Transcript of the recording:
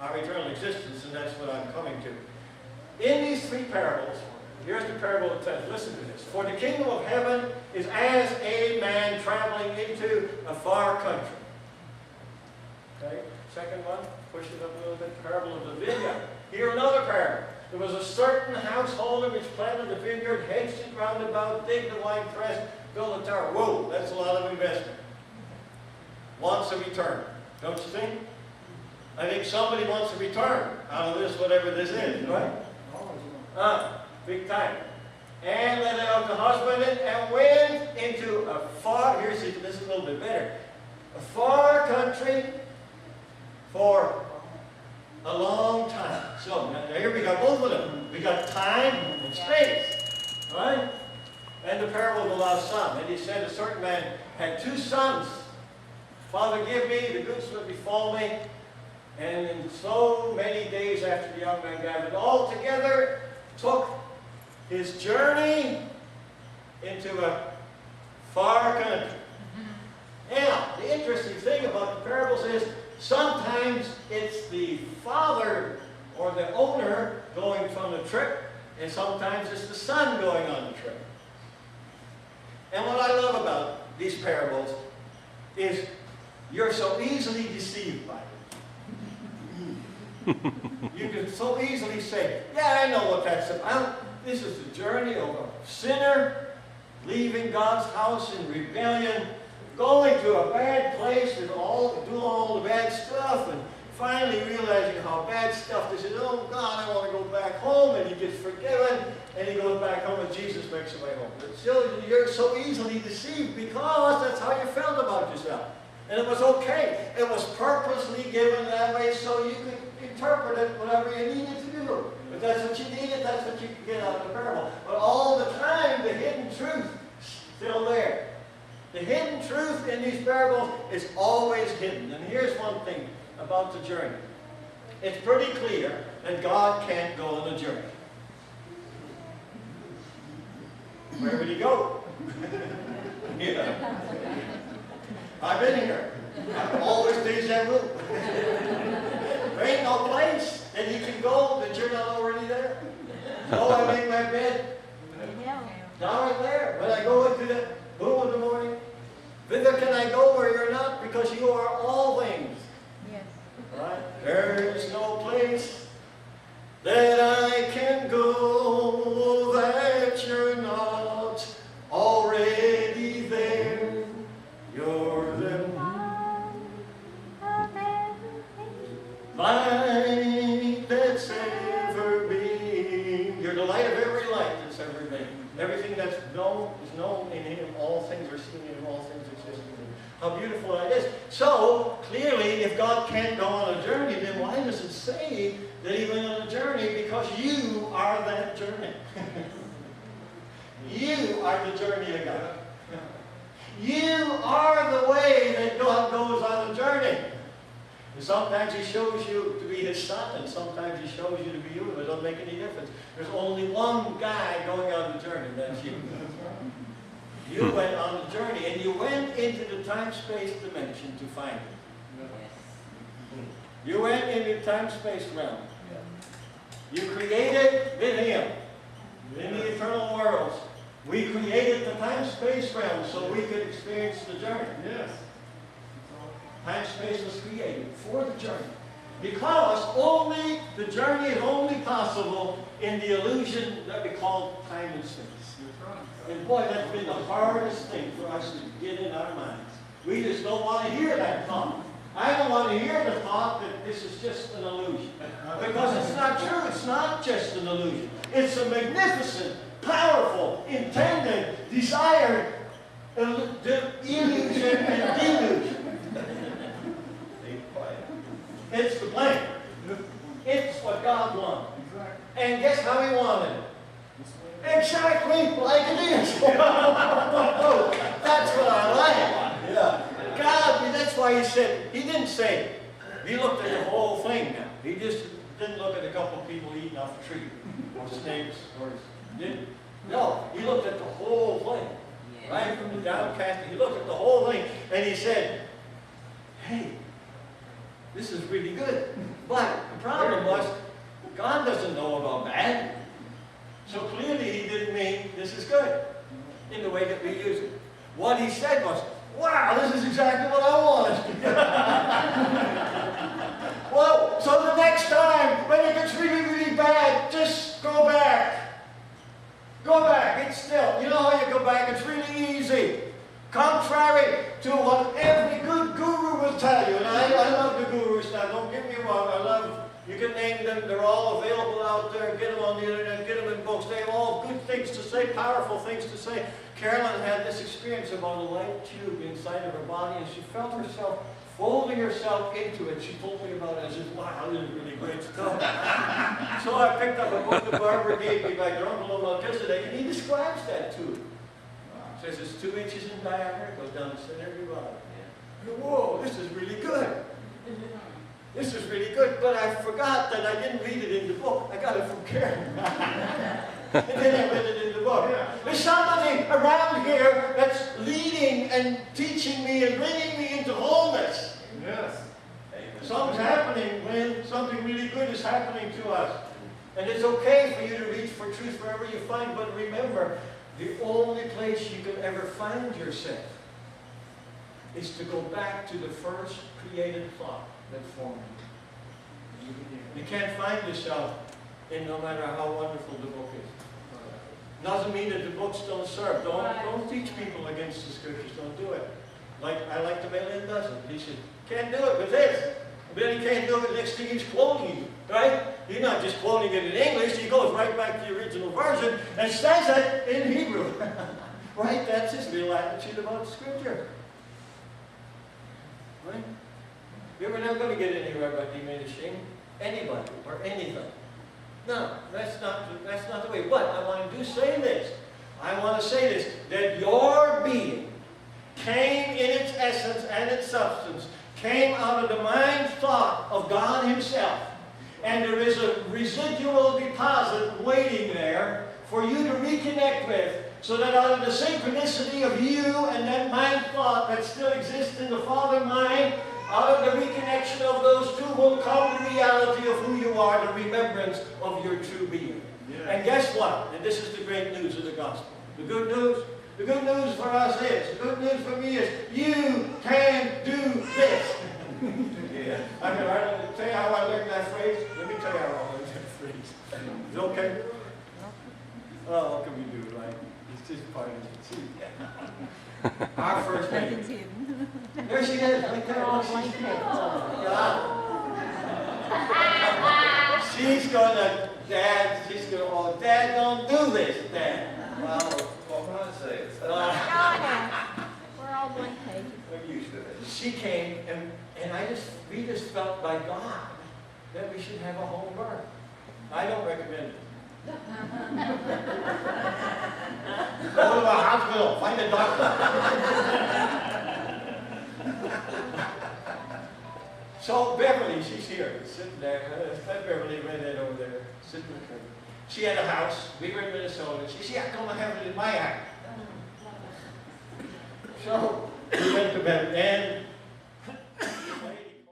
our eternal existence, and that's what I'm coming to. In these three parables, here's the parable that says, listen to this. For the kingdom of heaven is as a man traveling into a far country. Okay, second one, push it up a little bit, parable of the vineyard. Here another parable. There was a certain householder which planted a vineyard, hedged it round about, digged the wine press, built a tower. Whoa, that's a lot of investment. Wants a return, don't you think? I think somebody wants a return out of this, whatever this is, right? Big time. And let out the husband and went into a far, this is a little bit better, a far country for a long time. So now here we got both of them. We got time and space, right? And the parable of the lost son. And he said a certain man had two sons. Father, give me, the goods will befall me. And in so many days after the young man gathered all together, took his journey into a far country. Now, the interesting thing about the parables is sometimes it's the father or the owner going from the trip, and sometimes it's the son going on the trip. And what I love about these parables is you're so easily deceived by them. You can so easily say, yeah, I know what that's about. This is the journey of a sinner leaving God's house in rebellion, going to a bad place and doing all the bad stuff, and finally realizing how bad stuff this is. Oh God, I want to go back home, and he gets forgiven, and he goes back home, and Jesus makes him way home. But still, you're so easily deceived because that's how you felt about yourself. And it was okay. It was purposely given that way so you could interpret it whatever you needed to do. If that's what you needed, that's what you could get out of the parable. But all the time, the hidden truth is still there. The hidden truth in these parables is always hidden. And here's one thing about the journey. It's pretty clear that God can't go on a journey. Where would he go? Yeah. I've been here. Always deja vu. There ain't no place that you can go that you're not already there. Oh, I make my bed. Down right there. When I go into the boom in the morning, whither can I go where you're not? Because you are all things. Yes. Right? There is no place that I can go that you're not already there. You're the light that's ever been. You're the light of every light that's ever been. Everything that's known is known in Him. All things are seen in Him. All things exist in Him. How beautiful that is. So, clearly, if God can't go on a journey, then why does it say that He went on a journey? Because you are that journey. You are the journey of God. You are the way that God goes on a journey. And sometimes He shows you to be His son, and sometimes He shows you to be you, but it doesn't make any difference. There's only one guy going on the journey, that's you. You went on the journey, and you went into the time-space dimension to find Him. You went into the time-space realm. You created with Him, in the eternal worlds. We created the time-space realm so we could experience the journey. Yes. Time-space was created for the journey. Because only the journey is only possible in the illusion that we call time and space. And boy, that's been the hardest thing for us to get in our minds. We just don't want to hear that thought. I don't want to hear the thought that this is just an illusion. Because it's not true. It's not just an illusion. It's a magnificent, powerful, intended, desired illusion and delusion. It's the plan. It's what God wanted. And guess how He wanted it? Exactly like it is. That's what I like. Yeah. God, that's why He said, He didn't say, He looked at the whole thing now. He just didn't look at a couple of people eating off a tree, or snakes, or didn't. No, He looked at the whole thing. Right from the downcast, He looked at the whole thing, and He said, hey, this is really good. But the problem was, God doesn't know about bad. So clearly he didn't mean this is good in the way that we use it. What he said was, wow, this is exactly what I wanted. Well, so the next time, when it gets really, really bad, just go back. Go back, it's still. You know how you go back? It's really easy. Contrary to what every good guru will tell you. And I love the gurus now, don't get me wrong. I love, you can name them, they're all available out there. Get them on the internet, get them in books. They have all good things to say, powerful things to say. Carolyn had this experience about a light tube inside of her body, and she felt herself folding herself into it. She told me about it, and I said, wow, this is really great stuff. So I picked up a book that Barbara gave me by Uncle Melchizedek, and he describes that tube. Says it's 2 inches in diameter, goes down the center of your body. Whoa, this is really good. This is really good, but I forgot that I didn't read it in the book. I got it from Karen. And then I read it in the book. There's somebody around here that's leading and teaching me and bringing me into wholeness. Yes. Something's happening when something really good is happening to us. And it's okay for you to reach for truth wherever you find, but remember, the only place you can ever find yourself is to go back to the first created thought that formed you. You can't find yourself in no matter how wonderful the book is. Doesn't mean that the books don't serve. Don't teach people against the scriptures. Don't do it. Like I like the way Lynn does it. He said, can't do it with this. But then he can't do it, the next thing he's quoting you. Right? He's not just quoting it in English, he goes right back to the original version and says it in Hebrew. Right? That's his real attitude about Scripture. Right? You're never going to get anywhere by diminishing anybody or anything. No, that's not the way. But I want to say this. I want to say this, that your being came in its essence and its substance, came out of the mind thought of God Himself. And there is a residual deposit waiting there for you to reconnect with, so that out of the synchronicity of you and that mind thought that still exists in the Father mind, out of the reconnection of those two will come the reality of who you are, the remembrance of your true being. Yes. And guess what? And this is the great news of the gospel. The good news for us is, the good news for me is, you can do this. Yeah. I can tell you how I learned that phrase. Let me tell you how I learned that phrase. Is it okay? Oh, what can we do, right? It's just part of it. See? Our first meeting. There she is, right there. Oh, she's gonna, oh, Dad, don't do this, Dad. Well, what can I say? We're all blank pages. We're used to it. She came, and we just felt by God that we should have a home birth. I don't recommend it. Go to a hospital, find a doctor. So Beverly, she's here, sitting there. Let Beverly right in over there, sitting with her. She had a house. We were in Minnesota. She said, "I'm going to have it in my house." So we went to bed, and